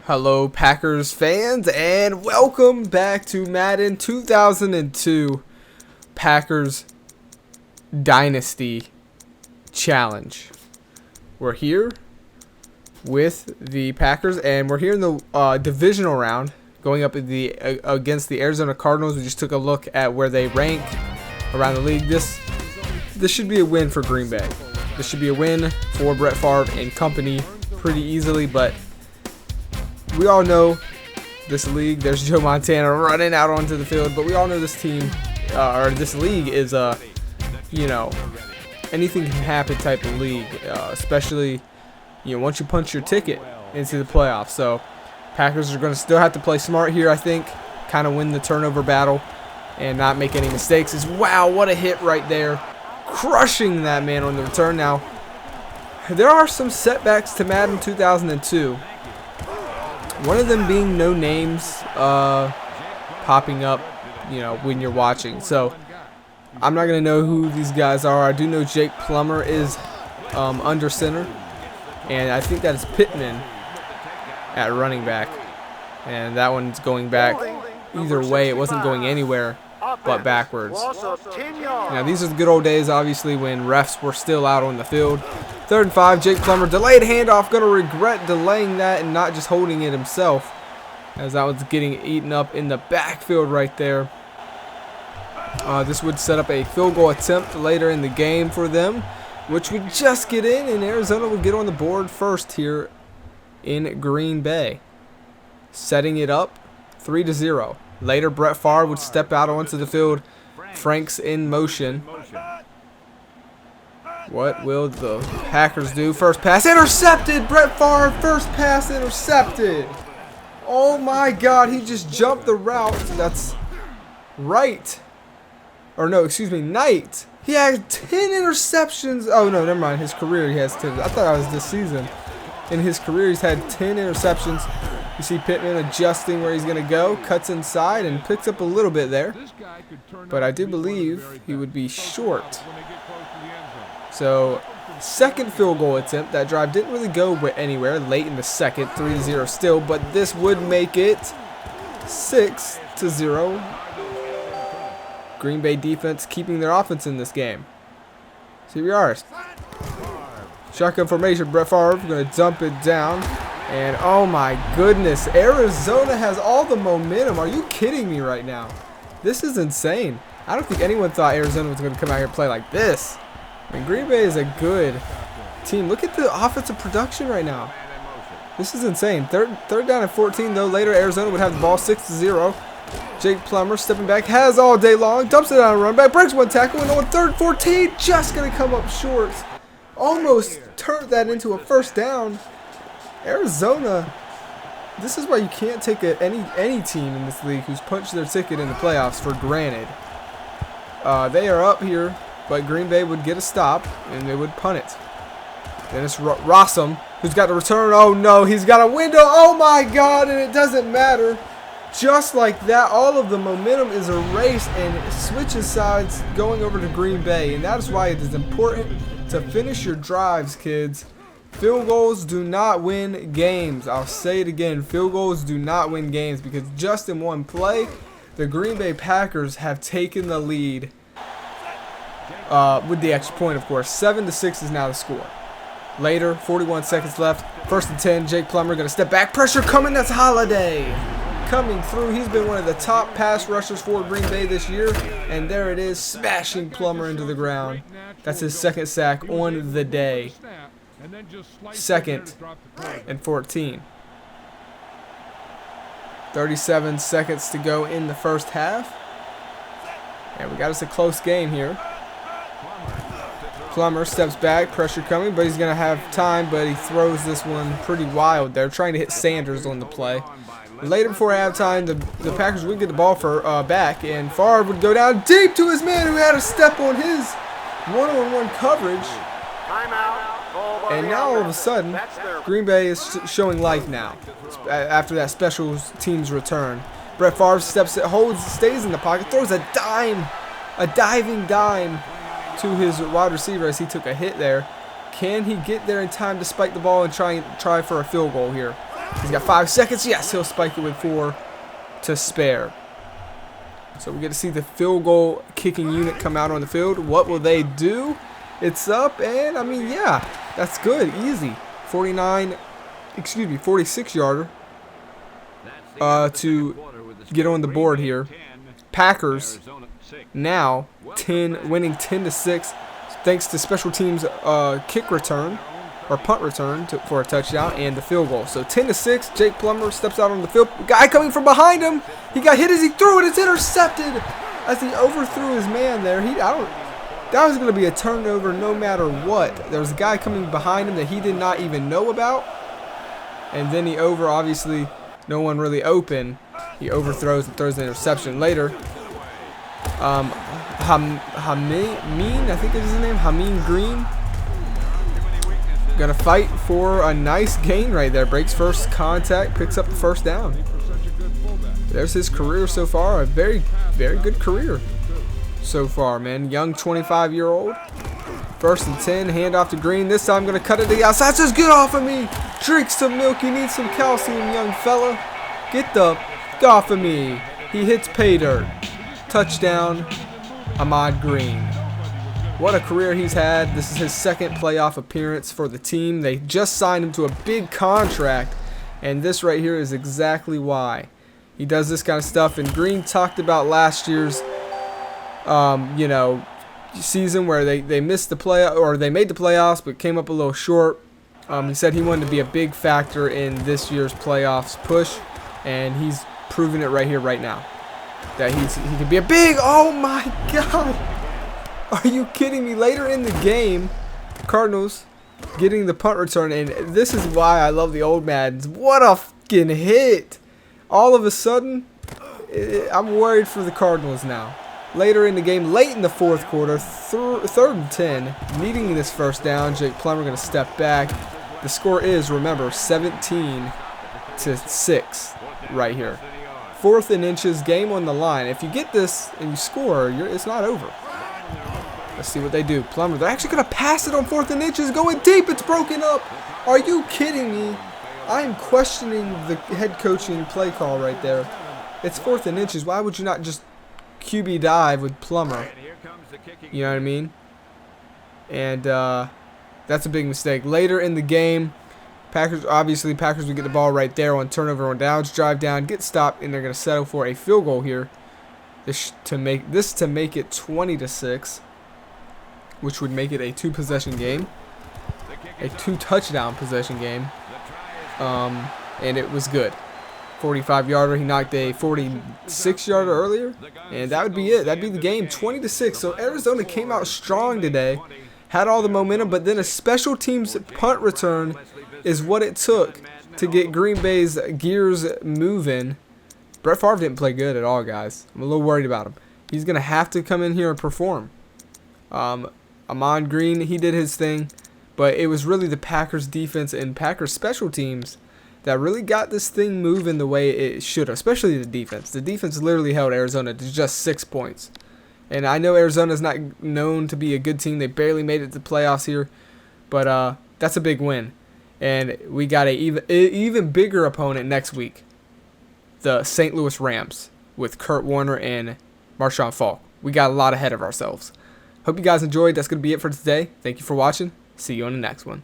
Hello Packers fans, and welcome back to Madden 2002 Packers Dynasty Challenge. We're here with the Packers, and we're here in the divisional round, going up against the Arizona Cardinals. We just took a look at where they rank around the league. This should be a win for Green Bay. This should be a win for Brett Favre and company pretty easily, but we all know this league. There's Joe Montana running out onto the field, but we all know this team, or this league is anything can happen type of league, especially once you punch your ticket into the playoffs. So Packers are going to still have to play smart here, I think, kind of win the turnover battle and not make any mistakes. Wow, what a hit right there, crushing that man on the return. Now there are some setbacks to Madden 2002. One of them being no names popping up, when you're watching. So I'm not gonna know who these guys are. I do know Jake Plummer is under center, and I think that is Pittman at running back. And that one's going back. Either way, it wasn't going anywhere but backwards. Now these are the good old days, obviously, when refs were still out on the field. 3rd and 5, Jake Plummer, delayed handoff, going to regret delaying that and not just holding it himself, as that was getting eaten up in the backfield right there. This would set up a field goal attempt later in the game for them, which would just get in, and Arizona would get on the board first here in Green Bay, setting it up 3-0. Later, Brett Favre would step out onto the field. Frank's in motion. What will the Packers do? First pass intercepted. Brett Favre, first pass intercepted. Oh my God, he just jumped the route. That's right. Or no, excuse me, Knight. He had 10 interceptions. Oh no, never mind. His career, he has 10. I thought that was this season. In his career, he's had 10 interceptions. You see Pittman adjusting where he's going to go. Cuts inside and picks up a little bit there. But I do believe he would be short. So, second field goal attempt. That drive didn't really go anywhere late in the second. 3-0 still. But this would make it 6-0. Green Bay defense keeping their offense in this game. So here we are. Shotgun formation. Brett Favre going to dump it down. And oh my goodness, Arizona has all the momentum. Are you kidding me right now? This is insane. I don't think anyone thought Arizona was going to come out here and play like this. I mean, Green Bay is a good team. Look at the offensive production right now. This is insane. Third down and 14, though. Later, Arizona would have the ball 6-0. Jake Plummer stepping back, has all day long, dumps it on a run back, breaks one tackle, and on 3rd 14, just going to come up short. Almost turned that into a first down. Arizona, this is why you can't take any team in this league who's punched their ticket in the playoffs for granted. They are up here, but Green Bay would get a stop, and they would punt it. Then it's Rossum, who's got the return. Oh no, he's got a window. Oh my God, and it doesn't matter. Just like that, all of the momentum is erased, and it switches sides going over to Green Bay. And that is why it is important to finish your drives, kids. Field goals do not win games. I'll say it again. Field goals do not win games, because just in one play, the Green Bay Packers have taken the lead with the extra point, of course. 7-6 is now the score. Later, 41 seconds left. 1st and 10. Jake Plummer going to step back. Pressure coming. That's Holiday coming through. He's been one of the top pass rushers for Green Bay this year. And there it is, smashing Plummer into the ground. That's his 2nd sack on the day. 2nd and 14. 37 seconds to go in the first half. And we got us a close game here. Plummer steps back, pressure coming, but he's going to have time, but he throws this one pretty wild there, trying to hit Sanders on the play. Later before halftime, the Packers would get the ball back, and Favre would go down deep to his man who had a step on his one-on-one coverage. And now all of a sudden, Green Bay is showing life now after that special teams return. Brett Favre stays in the pocket, throws a diving dime to his wide receiver as he took a hit there. Can he get there in time to spike the ball and try for a field goal here? He's got 5 seconds. Yes, he'll spike it with 4 to spare. So we get to see the field goal kicking unit come out on the field. What will they do? It's up, and I mean, yeah, that's good, easy. 46 yarder to get on the board here. Packers now winning 10-6 thanks to special teams kick return or punt return for a touchdown and the field goal. So 10-6. Jake Plummer steps out on the field. Guy coming from behind him. He got hit as he threw it. It's intercepted as he overthrew his man there. That was going to be a turnover no matter what. There was a guy coming behind him that he did not even know about. And then obviously, no one really open. He overthrows and throws the interception later. Hameen, I think is his name, Hameen Green. Gonna fight for a nice gain right there. Breaks first contact, picks up the first down. There's his career so far. A very, very good career so far, man. Young 25-year-old. 1st and 10, handoff to Green. This time gonna cut it to the outside. Says, get off of me. Drink some milk. You need some calcium, young fella. Get off of me. He hits pay dirt. Touchdown, Ahmad Green. What a career he's had. This is his 2nd playoff appearance for the team. They just signed him to a big contract, and this right here is exactly why he does this kind of stuff. And Green talked about last year's, season where they missed the they made the playoffs but came up a little short. He said he wanted to be a big factor in this year's playoffs push, and he's proving it right here, right now, that he can be a big. Oh my God! Are you kidding me? Later in the game, Cardinals getting the punt return, and this is why I love the old Maddens. What a fucking hit! All of a sudden, I'm worried for the Cardinals now. Later in the game, late in the 4th quarter, 3rd and 10, needing this first down. Jake Plummer going to step back. The score is, remember, 17-6 right here. 4th and inches, game on the line. If you get this and you score, it's not over. Let's see what they do. Plummer, they're actually going to pass it on 4th and inches, going deep. It's broken up. Are you kidding me? I am questioning the head coaching play call right there. It's 4th and inches. Why would you not just QB dive with Plummer? You know what I mean? And that's a big mistake. Later in the game, Packers would get the ball right there on turnover on downs, drive down, get stopped, and they're going to settle for a field goal here. To make it 20-6, which would make it a 2-possession game, a 2-touchdown possession game. And it was good. 45-yarder. He knocked a 46-yarder earlier, and that would be it. That'd be the game. 20-6. So Arizona came out strong today, had all the momentum, but then a special teams punt return is what it took to get Green Bay's gears moving. Brett Favre didn't play good at all, guys. I'm a little worried about him. He's gonna have to come in here and perform. Ahmad Green, he did his thing, but it was really the Packers defense and Packers special teams that really got this thing moving the way it should, especially the defense. The defense literally held Arizona to just 6 points. And I know Arizona's not known to be a good team. They barely made it to the playoffs here. But that's a big win. And we got an even bigger opponent next week. The St. Louis Rams with Kurt Warner and Marshawn Faulk. We got a lot ahead of ourselves. Hope you guys enjoyed. That's going to be it for today. Thank you for watching. See you on the next one.